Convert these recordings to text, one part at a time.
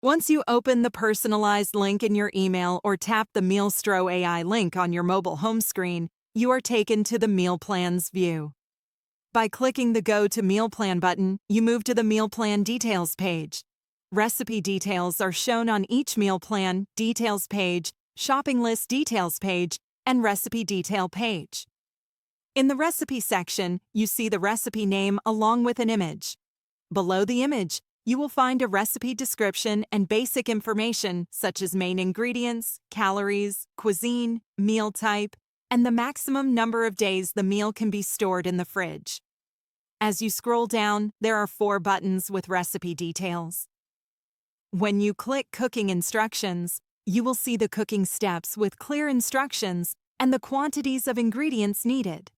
Once you open the personalized link in your email or tap the MealestroAI link on your mobile home screen, you are taken to the Meal Plans view. By clicking the Go to Meal Plan button, you move to the Meal Plan Details page. Recipe details are shown on each meal plan details page, shopping list details page, and recipe detail page. In the recipe section, you see the recipe name along with an image. Below the image, you will find a recipe description and basic information such as main ingredients, calories, cuisine, meal type, and the maximum number of days the meal can be stored in the fridge. As you scroll down, there are 4 buttons with recipe details. When you click Cooking Instructions, you will see the cooking steps with clear instructions and the quantities of ingredients needed.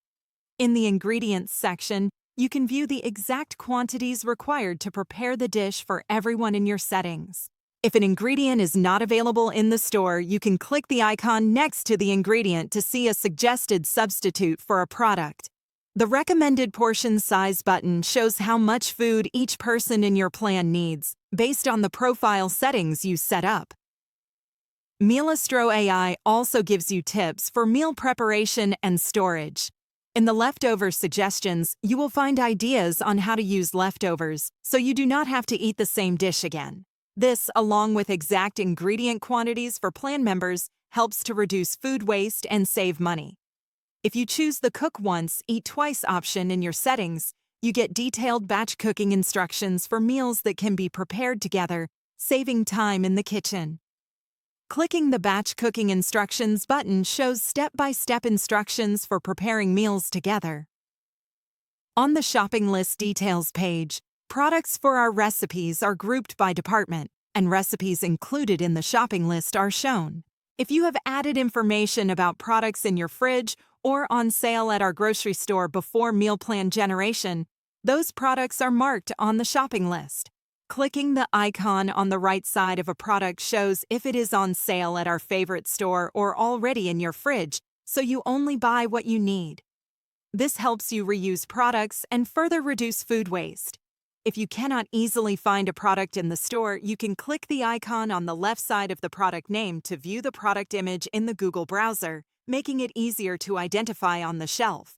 In the Ingredients section, you can view the exact quantities required to prepare the dish for everyone in your settings. If an ingredient is not available in the store, you can click the icon next to the ingredient to see a suggested substitute for a product. The Recommended Portion Size button shows how much food each person in your plan needs, based on the profile settings you set up. MealestroAI also gives you tips for meal preparation and storage. In the leftover suggestions, you will find ideas on how to use leftovers, so you do not have to eat the same dish again. This, along with exact ingredient quantities for plan members, helps to reduce food waste and save money. If you choose the Cook Once, Eat Twice option in your settings, you get detailed batch cooking instructions for meals that can be prepared together, saving time in the kitchen. Clicking the Batch Cooking Instructions button shows step-by-step instructions for preparing meals together. On the Shopping List Details page, products for our recipes are grouped by department, and recipes included in the shopping list are shown. If you have added information about products in your fridge or on sale at our grocery store before meal plan generation, those products are marked on the shopping list. Clicking the icon on the right side of a product shows if it is on sale at our favorite store or already in your fridge, so you only buy what you need. This helps you reuse products and further reduce food waste. If you cannot easily find a product in the store, you can click the icon on the left side of the product name to view the product image in the Google browser, making it easier to identify on the shelf.